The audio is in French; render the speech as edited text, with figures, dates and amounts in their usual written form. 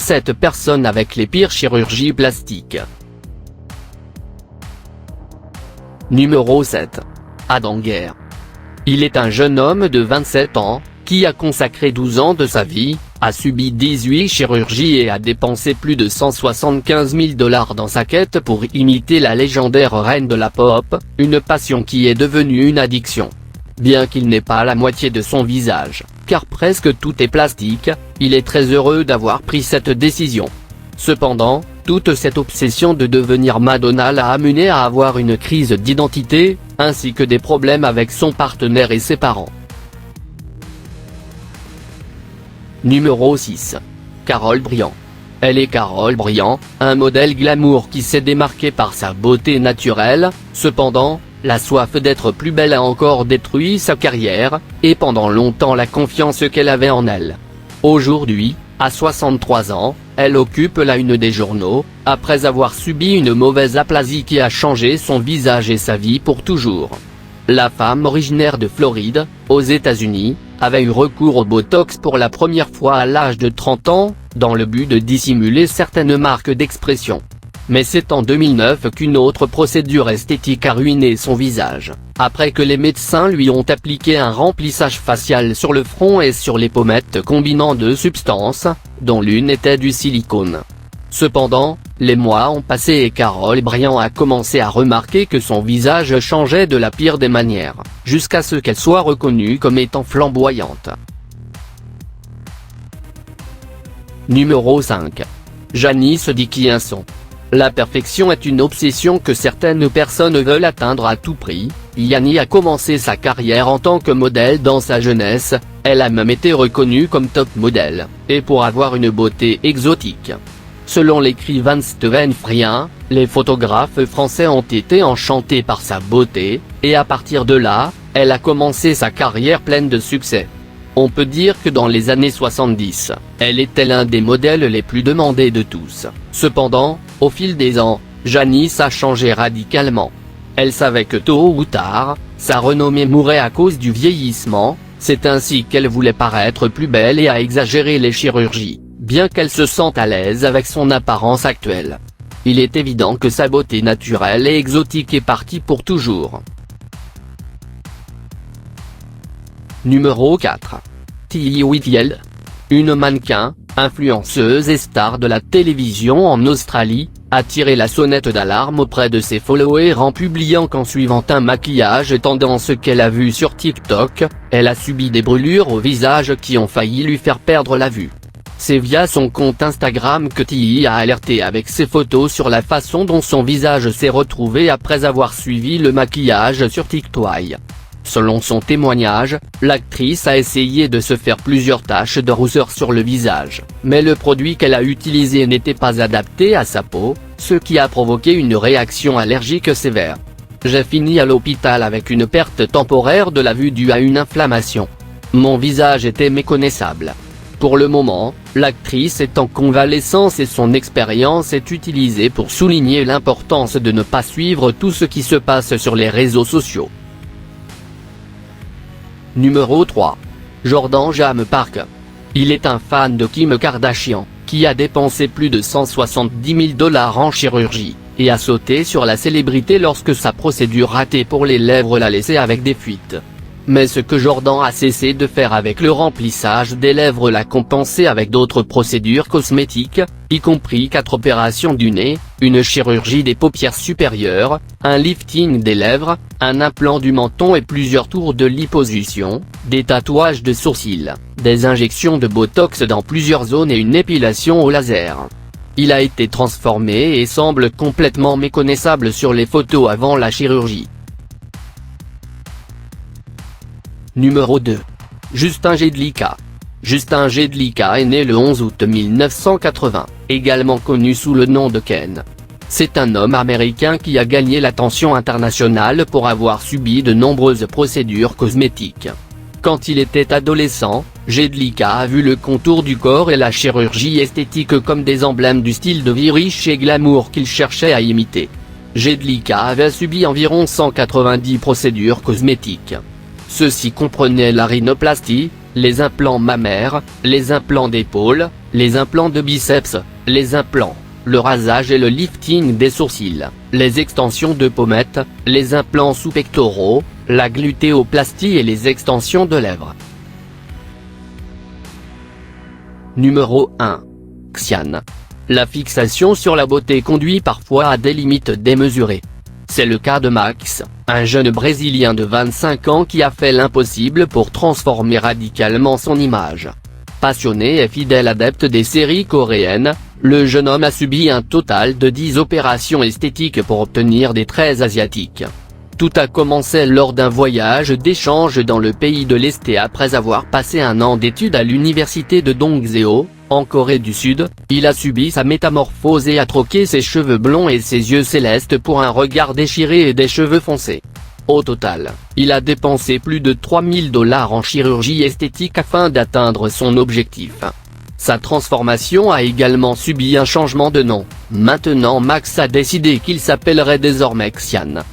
7 personnes avec les pires chirurgies plastiques. Numéro 7. Adam Guerre. Il est un jeune homme de 27 ans, qui a consacré 12 ans de sa vie, a subi 18 chirurgies et a dépensé plus de 175 000 $ dans sa quête pour imiter la légendaire reine de la pop, une passion qui est devenue une addiction. Bien qu'il n'ait pas la moitié de son visage, car presque tout est plastique, il est très heureux d'avoir pris cette décision. Cependant, toute cette obsession de devenir Madonna l'a amené à avoir une crise d'identité, ainsi que des problèmes avec son partenaire et ses parents. Numéro 6. Carole Briand. Elle est Carole Briand, un modèle glamour qui s'est démarqué par sa beauté naturelle. Cependant, la soif d'être plus belle a encore détruit sa carrière, et pendant longtemps la confiance qu'elle avait en elle. Aujourd'hui, à 63 ans, elle occupe la une des journaux, après avoir subi une mauvaise aplasie qui a changé son visage et sa vie pour toujours. La femme originaire de Floride, aux États-Unis, avait eu recours au Botox pour la première fois à l'âge de 30 ans, dans le but de dissimuler certaines marques d'expression. Mais c'est en 2009 qu'une autre procédure esthétique a ruiné son visage, après que les médecins lui ont appliqué un remplissage facial sur le front et sur les pommettes combinant deux substances, dont l'une était du silicone. Cependant, les mois ont passé et Carole Briand a commencé à remarquer que son visage changeait de la pire des manières, jusqu'à ce qu'elle soit reconnue comme étant flamboyante. Numéro 5. Janice Dickinson. La perfection est une obsession que certaines personnes veulent atteindre à tout prix. Yanni a commencé sa carrière en tant que modèle dans sa jeunesse, elle a même été reconnue comme top modèle, et pour avoir une beauté exotique. Selon l'écrivain Steven Frien, les photographes français ont été enchantés par sa beauté, et à partir de là, elle a commencé sa carrière pleine de succès. On peut dire que dans les années 70, elle était l'un des modèles les plus demandés de tous. Cependant, au fil des ans, Janice a changé radicalement. Elle savait que tôt ou tard, sa renommée mourrait à cause du vieillissement, c'est ainsi qu'elle voulait paraître plus belle et a exagéré les chirurgies, bien qu'elle se sente à l'aise avec son apparence actuelle. Il est évident que sa beauté naturelle et exotique est partie pour toujours. Numéro 4. Tilly Whitfield. Une mannequin, influenceuse et star de la télévision en Australie, a tiré la sonnette d'alarme auprès de ses followers en publiant qu'en suivant un maquillage tendance qu'elle a vu sur TikTok, elle a subi des brûlures au visage qui ont failli lui faire perdre la vue. C'est via son compte Instagram que Tilly a alerté avec ses photos sur la façon dont son visage s'est retrouvé après avoir suivi le maquillage sur TikTok. Selon son témoignage, l'actrice a essayé de se faire plusieurs taches de rousseur sur le visage, mais le produit qu'elle a utilisé n'était pas adapté à sa peau, ce qui a provoqué une réaction allergique sévère. J'ai fini à l'hôpital avec une perte temporaire de la vue due à une inflammation. Mon visage était méconnaissable. Pour le moment, l'actrice est en convalescence et son expérience est utilisée pour souligner l'importance de ne pas suivre tout ce qui se passe sur les réseaux sociaux. Numéro 3. Jordan Jam Park. Il est un fan de Kim Kardashian, qui a dépensé plus de 170 000 $ en chirurgie, et a sauté sur la célébrité lorsque sa procédure ratée pour les lèvres l'a laissé avec des fuites. Mais ce que Jordan a cessé de faire avec le remplissage des lèvres l'a compensé avec d'autres procédures cosmétiques, y compris 4 opérations du nez, une chirurgie des paupières supérieures, un lifting des lèvres, un implant du menton et plusieurs tours de liposuction, des tatouages de sourcils, des injections de botox dans plusieurs zones et une épilation au laser. Il a été transformé et semble complètement méconnaissable sur les photos avant la chirurgie. Numéro 2. Justin Jedlicka. Justin Jedlicka est né le 11 août 1980, également connu sous le nom de Ken. C'est un homme américain qui a gagné l'attention internationale pour avoir subi de nombreuses procédures cosmétiques. Quand il était adolescent, Jedlicka a vu le contour du corps et la chirurgie esthétique comme des emblèmes du style de vie riche et glamour qu'il cherchait à imiter. Jedlicka avait subi environ 190 procédures cosmétiques. Ceux-ci comprenaient la rhinoplastie, les implants mammaires, les implants d'épaule, les implants de biceps, les implants, le rasage et le lifting des sourcils, les extensions de pommettes, les implants sous-pectoraux, la glutéoplastie et les extensions de lèvres. Numéro 1. Xian. La fixation sur la beauté conduit parfois à des limites démesurées. C'est le cas de Max, un jeune Brésilien de 25 ans qui a fait l'impossible pour transformer radicalement son image. Passionné et fidèle adepte des séries coréennes, le jeune homme a subi un total de 10 opérations esthétiques pour obtenir des traits asiatiques. Tout a commencé lors d'un voyage d'échange dans le pays de l'Est et après avoir passé un an d'études à l'université de Dongseo, en Corée du Sud, il a subi sa métamorphose et a troqué ses cheveux blonds et ses yeux célestes pour un regard déchiré et des cheveux foncés. Au total, il a dépensé plus de 3000 $ en chirurgie esthétique afin d'atteindre son objectif. Sa transformation a également subi un changement de nom. Maintenant Max a décidé qu'il s'appellerait désormais Xian.